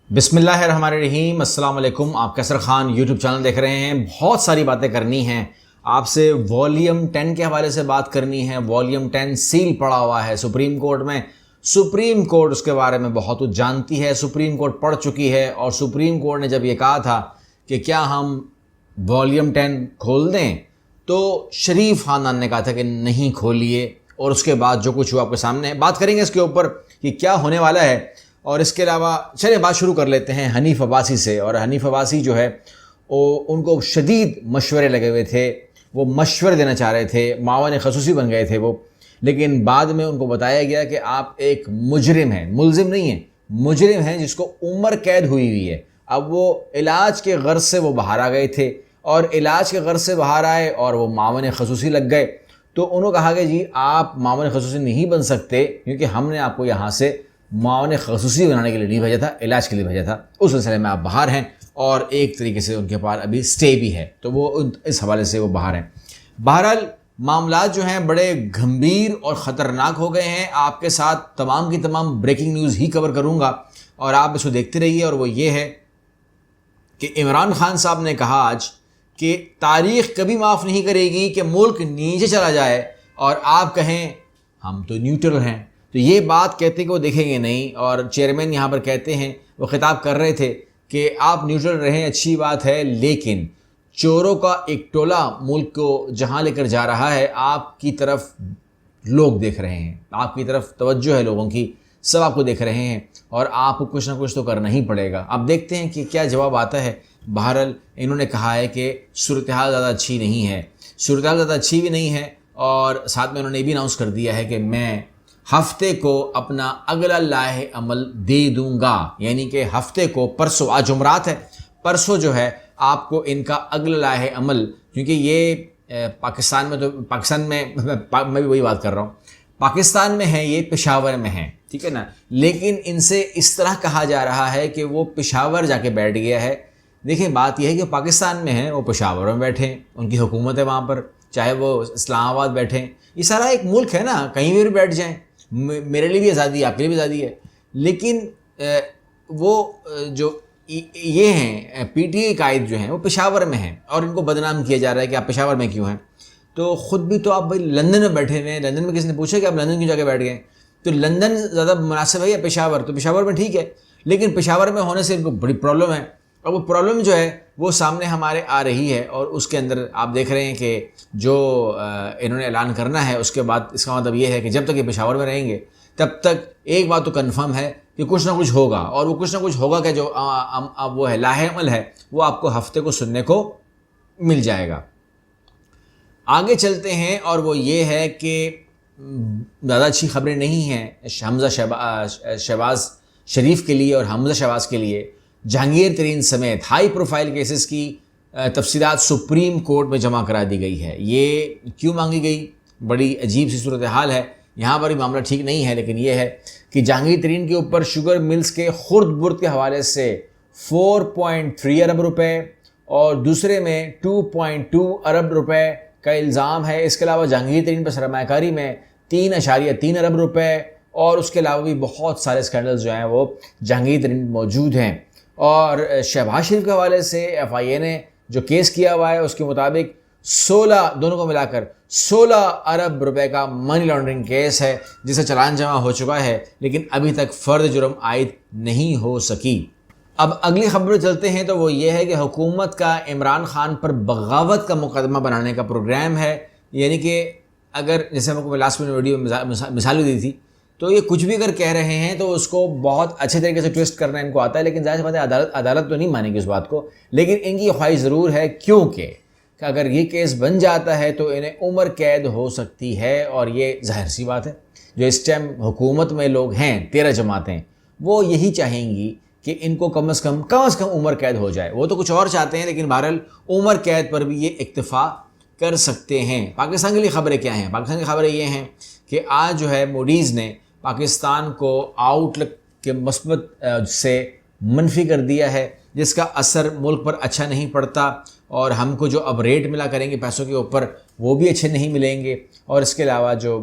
بسم اللہ الرحمن الرحیم۔ السلام علیکم۔ آپ کیسر خان یوٹیوب چینل دیکھ رہے ہیں۔ بہت ساری باتیں کرنی ہیں آپ سے۔ والیوم 10 کے حوالے سے بات کرنی ہے۔ والیوم 10 سیل پڑا ہوا ہے سپریم کورٹ میں۔ سپریم کورٹ اس کے بارے میں بہت کچھ جانتی ہے، سپریم کورٹ پڑھ چکی ہے، اور سپریم کورٹ نے جب یہ کہا تھا کہ کیا ہم والیوم 10 کھول دیں تو شریف خاندان نے کہا تھا کہ نہیں کھولیے، اور اس کے بعد جو کچھ ہوا آپ کے سامنے ہے۔ بات کریں گے اس کے اوپر کہ کیا ہونے والا ہے، اور اس کے علاوہ چلیں بات شروع کر لیتے ہیں حنیف عباسی سے۔ اور حنیف عباسی جو ہے ان کو شدید مشورے لگے ہوئے تھے، وہ مشورے دینا چاہ رہے تھے، معاون خصوصی بن گئے تھے وہ، لیکن بعد میں ان کو بتایا گیا کہ آپ ایک مجرم ہیں، ملزم نہیں ہیں، مجرم ہیں جس کو عمر قید ہوئی ہے۔ اب وہ علاج کے غرض سے وہ باہر آ گئے تھے، اور علاج کے غرض سے باہر آئے اور وہ معاون خصوصی لگ گئے، تو انہوں نے کہا کہ جی آپ معاون خصوصی نہیں بن سکتے، کیونکہ ہم نے آپ کو یہاں سے معاون خصوصی بنانے کے لیے نہیں بھیجا تھا، علاج کے لیے بھیجا تھا۔ اس سلسلے میں آپ باہر ہیں، اور ایک طریقے سے ان کے پاس ابھی سٹے بھی ہے، تو وہ اس حوالے سے وہ باہر ہیں۔ بہرحال معاملات جو ہیں بڑے گھمبیر اور خطرناک ہو گئے ہیں۔ آپ کے ساتھ تمام کی تمام بریکنگ نیوز ہی کور کروں گا، اور آپ اس کو دیکھتے رہیے۔ اور وہ یہ ہے کہ عمران خان صاحب نے کہا آج کہ تاریخ کبھی معاف نہیں کرے گی کہ ملک نیچے چلا جائے اور آپ کہیں ہم تو نیوٹرل ہیں۔ تو یہ بات کہتے کہ وہ دیکھیں گے نہیں، اور چیئرمین یہاں پر کہتے ہیں، وہ خطاب کر رہے تھے کہ آپ نیوٹرل رہیں، اچھی بات ہے، لیکن چوروں کا ایک ٹولہ ملک کو جہاں لے کر جا رہا ہے، آپ کی طرف لوگ دیکھ رہے ہیں، آپ کی طرف توجہ ہے لوگوں کی، سب آپ کو دیکھ رہے ہیں، اور آپ کو کچھ نہ کچھ تو کرنا ہی پڑے گا۔ اب دیکھتے ہیں کہ کیا جواب آتا ہے۔ بہرحال انہوں نے کہا ہے کہ صورتحال زیادہ اچھی نہیں ہے، صورتحال زیادہ اچھی بھی نہیں ہے، اور ساتھ میں انہوں نے یہ بھی اناؤنس کر دیا ہے کہ میں ہفتے کو اپنا اگلا لائحہ عمل دے دوں گا، یعنی کہ ہفتے کو، پرسوں، آج جمعرات ہے، پرسوں جو ہے آپ کو ان کا اگلا لائحہ عمل، کیونکہ یہ پاکستان میں، تو پاکستان میں بھی وہی بات کر رہا ہوں، پاکستان میں ہے، یہ پشاور میں ہے، ٹھیک ہے نا، لیکن ان سے اس طرح کہا جا رہا ہے کہ وہ پشاور جا کے بیٹھ گیا ہے۔ دیکھیں بات یہ ہے کہ پاکستان میں ہیں، وہ پشاور میں بیٹھے ہیں، ان کی حکومت ہے وہاں پر، چاہے وہ اسلام آباد بیٹھے ہیں، یہ سارا ایک ملک ہے نا، کہیں بھی بیٹھ جائیں، میرے لیے بھی آزادی ہے، آپ کے لیے بھی آزادی ہے، لیکن وہ جو یہ ہیں پی ٹی آئی قائد جو ہیں وہ پشاور میں ہیں، اور ان کو بدنام کیا جا رہا ہے کہ آپ پشاور میں کیوں ہیں۔ تو خود بھی تو آپ بھائی لندن میں بیٹھے ہوئے ہیں، لندن میں کسی نے پوچھا کہ آپ لندن کیوں جا کے بیٹھ گئے؟ تو لندن زیادہ مناسب ہے یا پشاور؟ تو پشاور میں ٹھیک ہے، لیکن پشاور میں ہونے سے ان کو بڑی پرابلم ہے، اور وہ پرابلم جو ہے وہ سامنے ہمارے آ رہی ہے، اور اس کے اندر آپ دیکھ رہے ہیں کہ جو انہوں نے اعلان کرنا ہے، اس کے بعد اس کا مطلب یہ ہے کہ جب تک یہ پشاور میں رہیں گے تب تک ایک بات تو کنفرم ہے کہ کچھ نہ کچھ ہوگا، اور وہ کچھ نہ کچھ ہوگا کہ جو اب وہ ہے لائحہ عمل ہے، وہ آپ کو ہفتے کو سننے کو مل جائے گا۔ آگے چلتے ہیں، اور وہ یہ ہے کہ زیادہ اچھی خبریں نہیں ہیں حمزہ شہباز شریف کے لیے اور حمزہ شہباز کے لیے۔ جہانگیر ترین سمیت ہائی پروفائل کیسز کی تفصیلات سپریم کورٹ میں جمع کرا دی گئی ہے۔ یہ کیوں مانگی گئی؟ بڑی عجیب سی صورتحال ہے، یہاں پر بھی معاملہ ٹھیک نہیں ہے، لیکن یہ ہے کہ جہانگیر ترین کے اوپر شوگر ملز کے خرد برد کے حوالے سے 4.3 ارب روپے اور دوسرے میں 2.2 ارب روپے کا الزام ہے۔ اس کے علاوہ جہانگیر ترین پر سرمایہ کاری میں 3.3 ارب روپے، اور اس کے علاوہ بھی بہت سارے اسکینڈلز جو ہیں وہ جہانگیر ترین موجود ہیں۔ اور شہباز شریف کے حوالے سے ایف آئی اے نے جو کیس کیا ہوا ہے، اس کے مطابق 16 دونوں کو ملا کر 16 ارب روپے کا منی لانڈرنگ کیس ہے، جسے چلان جمع ہو چکا ہے، لیکن ابھی تک فرد جرم عائد نہیں ہو سکی۔ اب اگلی خبر چلتے ہیں، تو وہ یہ ہے کہ حکومت کا عمران خان پر بغاوت کا مقدمہ بنانے کا پروگرام ہے، یعنی کہ اگر جیسے ہم کو لاسٹ میں ویڈیو میں مثال دی تھی، تو یہ کچھ بھی اگر کہہ رہے ہیں تو اس کو بہت اچھے طریقے سے ٹویسٹ کرنا ان کو آتا ہے، لیکن ظاہر سی بات ہے عدالت تو نہیں مانے گی اس بات کو، لیکن ان کی خواہش ضرور ہے، کیونکہ کہ اگر یہ کیس بن جاتا ہے تو انہیں عمر قید ہو سکتی ہے، اور یہ ظاہر سی بات ہے جو اس ٹائم حکومت میں لوگ ہیں 13 جماعتیں، وہ یہی چاہیں گی کہ ان کو کم از کم عمر قید ہو جائے۔ وہ تو کچھ اور چاہتے ہیں، لیکن بہرحال عمر قید پر بھی یہ اکتفا کر سکتے ہیں۔ پاکستان کے لیے خبریں کیا ہیں؟ پاکستان کی خبریں یہ ہیں کہ آج جو ہے موڈیز نے پاکستان کو آؤٹ لک کے مثبت سے منفی کر دیا ہے، جس کا اثر ملک پر اچھا نہیں پڑتا، اور ہم کو جو اب ریٹ ملا کریں گے پیسوں کے اوپر وہ بھی اچھے نہیں ملیں گے، اور اس کے علاوہ جو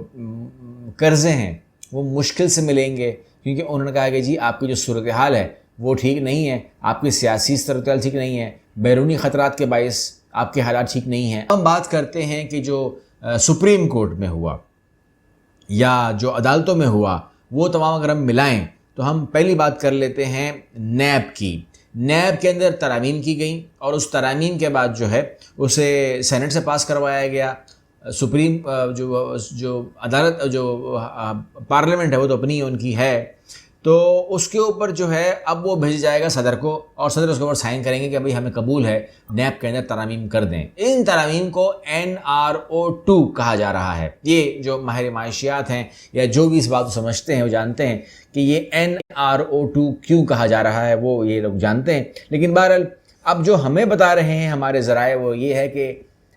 قرضے ہیں وہ مشکل سے ملیں گے، کیونکہ انہوں نے کہا کہ جی آپ کی جو صورتحال ہے وہ ٹھیک نہیں ہے، آپ کی سیاسی صورتحال ٹھیک نہیں ہے، بیرونی خطرات کے باعث آپ کے حالات ٹھیک نہیں ہیں۔ ہم بات کرتے ہیں کہ جو سپریم کورٹ میں ہوا یا جو عدالتوں میں ہوا وہ تمام اگر ہم ملائیں تو ہم پہلی بات کر لیتے ہیں نیب کی۔ نیب کے اندر ترامیم کی گئیں اور اس ترامیم کے بعد جو ہے اسے سینٹ سے پاس کروایا گیا۔ سپریم جو عدالت جو پارلیمنٹ ہے وہ تو اپنی ان کی ہے، تو اس کے اوپر جو ہے اب وہ بھیج جائے گا صدر کو، اور صدر اس کے اوپر سائن کریں گے کہ بھئی ہمیں قبول ہے، نیب کے اندر ترامیم کر دیں۔ ان ترامیم کو NRO2 کہا جا رہا ہے۔ یہ جو ماہر معاشیات ہیں یا جو بھی اس بات کو سمجھتے ہیں وہ جانتے ہیں کہ یہ NRO2 کیوں کہا جا رہا ہے، وہ یہ لوگ جانتے ہیں۔ لیکن بہرحال اب جو ہمیں بتا رہے ہیں ہمارے ذرائع وہ یہ ہے کہ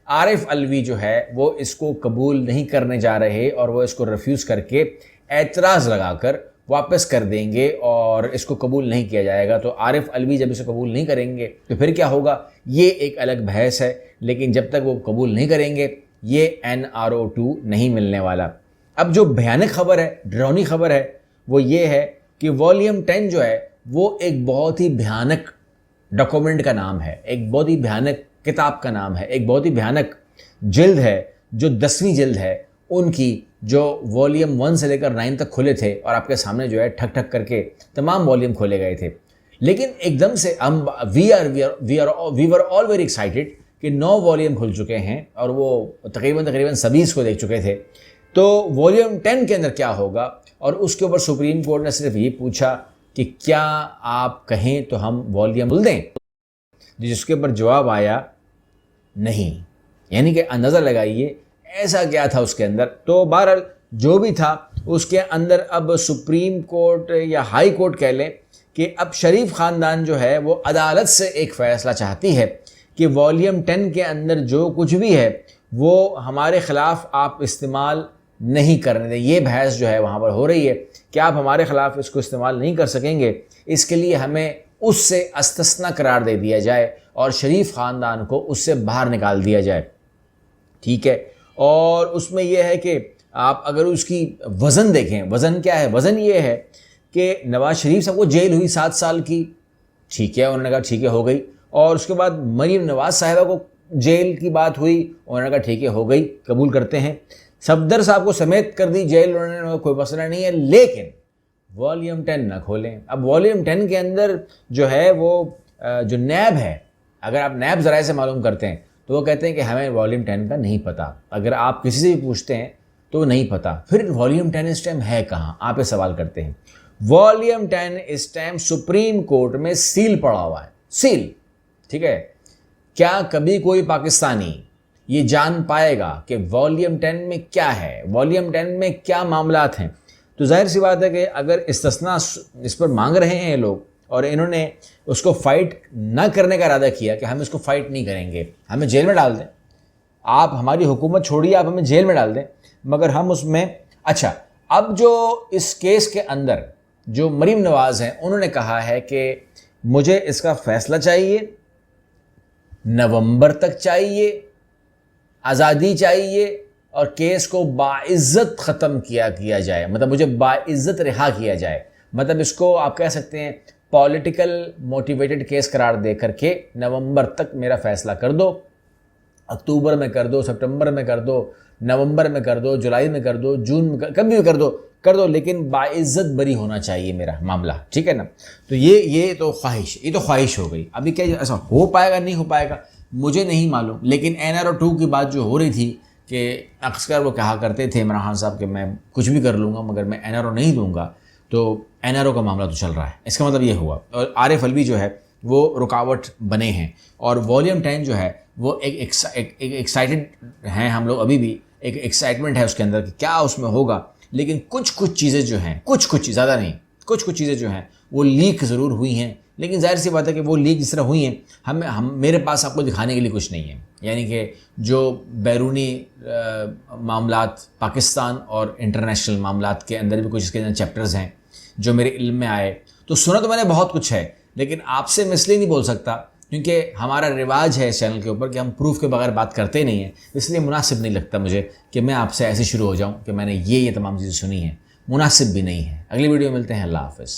عارف علوی جو ہے وہ اس کو قبول نہیں کرنے جا رہے اور وہ اس کو ریفیوز کر کے اعتراض لگا کر واپس کر دیں گے اور اس کو قبول نہیں کیا جائے گا۔ تو عارف علوی جب اسے قبول نہیں کریں گے تو پھر کیا ہوگا، یہ ایک الگ بحث ہے، لیکن جب تک وہ قبول نہیں کریں گے یہ NRO2 نہیں ملنے والا۔ اب جو بھیانک خبر ہے، ڈراؤنی خبر ہے، وہ یہ ہے کہ والیوم 10 جو ہے وہ ایک بہت ہی بھیانک ڈاکومنٹ کا نام ہے، ایک بہت ہی بھیانک کتاب کا نام ہے، ایک بہت ہی بھیانک جلد ہے جو 10ویں جلد ہے ان کی، جو والیوم 1 سے لے کر 9 تک کھلے تھے اور آپ کے سامنے جو ہے ٹھک ٹھک کر کے تمام والیوم کھولے گئے تھے۔ لیکن ایک دم سے ہم وی ور آل ویری ایکسائٹیڈ کہ 9 والیوم کھل چکے ہیں اور وہ تقریباً سبھی اس کو دیکھ چکے تھے۔ تو والیوم 10 کے اندر کیا ہوگا، اور اس کے اوپر سپریم کورٹ نے صرف یہ پوچھا کہ کیا آپ کہیں تو ہم والیوم کھول دیں، جس کے اوپر جواب آیا نہیں۔ یعنی کہ اندازہ لگائیے ایسا کیا تھا اس کے اندر۔ تو بہرحال جو بھی تھا اس کے اندر اب سپریم کورٹ یا ہائی کورٹ کہہ لیں کہ اب شریف خاندان جو ہے وہ عدالت سے ایک فیصلہ چاہتی ہے کہ والیوم 10 کے اندر جو کچھ بھی ہے وہ ہمارے خلاف آپ استعمال نہیں کرنے دیں۔ یہ بحث جو ہے وہاں پر ہو رہی ہے کہ آپ ہمارے خلاف اس کو استعمال نہیں کر سکیں گے، اس کے لیے ہمیں اس سے استثنا قرار دے دیا جائے اور شریف خاندان کو اس سے باہر نکال دیا جائے، ٹھیک ہے۔ اور اس میں یہ ہے کہ آپ اگر اس کی وزن دیکھیں، وزن کیا ہے، وزن یہ ہے کہ نواز شریف صاحب کو جیل ہوئی 7 سال کی، ٹھیک ہے، انہوں نے کہا ٹھیک ہے ہو گئی، اور اس کے بعد مریم نواز صاحبہ کو جیل کی بات ہوئی، انہوں نے کہا ٹھیک ہے ہو گئی، قبول کرتے ہیں۔ صفدر صاحب کو سمیت کر دی جیل، انہوں نے کوئی مسئلہ نہیں ہے، لیکن والیوم 10 نہ کھولیں۔ اب والیوم 10 کے اندر جو ہے وہ جو نیب ہے، اگر آپ نیب ذرائع سے معلوم کرتے ہیں تو وہ کہتے ہیں کہ ہمیں والیوم 10 کا نہیں پتہ۔ اگر آپ کسی سے بھی پوچھتے ہیں تو نہیں پتہ، پھر والیوم 10 اس ٹائم ہے کہاں، آپ یہ سوال کرتے ہیں۔ والیوم 10 اس ٹائم سپریم کورٹ میں سیل پڑا ہوا ہے، سیل، ٹھیک ہے۔ کیا کبھی کوئی پاکستانی یہ جان پائے گا کہ والیوم 10 میں کیا ہے، والیوم 10 میں کیا معاملات ہیں؟ تو ظاہر سی بات ہے کہ اگر استثناء اس پر مانگ رہے ہیں یہ لوگ اور انہوں نے اس کو فائٹ نہ کرنے کا ارادہ کیا کہ ہم اس کو فائٹ نہیں کریں گے، ہمیں جیل میں ڈال دیں، آپ ہماری حکومت چھوڑیے، آپ ہمیں جیل میں ڈال دیں، مگر ہم اس میں اچھا۔ اب جو اس کیس کے اندر جو مریم نواز ہیں انہوں نے کہا ہے کہ مجھے اس کا فیصلہ چاہیے، نومبر تک چاہیے، آزادی چاہیے، اور کیس کو باعزت ختم کیا جائے، مطلب مجھے باعزت رہا کیا جائے، مطلب اس کو آپ کہہ سکتے ہیں پولیٹیکل موٹیویٹڈ کیس قرار دے کر کے نومبر تک میرا فیصلہ کر دو، اکتوبر میں کر دو، سپٹمبر میں کر دو، نومبر میں کر دو، جولائی میں کر دو، جون میں کبھی بھی کر دو، لیکن باعزت بری ہونا چاہیے میرا معاملہ، ٹھیک ہے نا۔ تو یہ تو خواہش ہو گئی۔ ابھی کیا ایسا ہو پائے گا نہیں ہو پائے گا مجھے نہیں معلوم، لیکن NRO2 کی بات جو ہو رہی تھی کہ اکثر وہ کہا کرتے تھے عمران خان صاحب کہ میں کچھ بھی کر لوں گا مگر میں NRO نہیں دوں گا، تو NRO کا معاملہ تو چل رہا ہے، اس کا مطلب یہ ہوا۔ اور عارف علوی جو ہے وہ رکاوٹ بنے ہیں، اور والیوم 10 جو ہے وہ ایک ایکسائٹڈ ہیں ہم لوگ، ابھی بھی ایک ایکسائٹمنٹ ہے اس کے اندر کہ کیا اس میں ہوگا، لیکن کچھ چیزیں جو ہیں، کچھ زیادہ نہیں، کچھ چیزیں جو ہیں وہ لیک ضرور ہوئی ہیں، لیکن ظاہر سی بات ہے کہ وہ لیک جس طرح ہوئی ہیں میرے پاس آپ کو دکھانے کے لیے کچھ نہیں ہے۔ یعنی کہ جو بیرونی معاملات پاکستان اور انٹرنیشنل معاملات کے اندر بھی کچھ اس کے اندر چیپٹرز ہیں جو میرے علم میں آئے، تو سنا تو میں نے بہت کچھ ہے، لیکن آپ سے میں اس لیے نہیں بول سکتا کیونکہ ہمارا رواج ہے اس چینل کے اوپر کہ ہم پروف کے بغیر بات کرتے نہیں ہیں، اس لیے مناسب نہیں لگتا مجھے کہ میں آپ سے ایسے شروع ہو جاؤں کہ میں نے یہ تمام چیزیں سنی ہیں، مناسب بھی نہیں ہے۔ اگلی ویڈیو میں ملتے ہیں، اللہ حافظ۔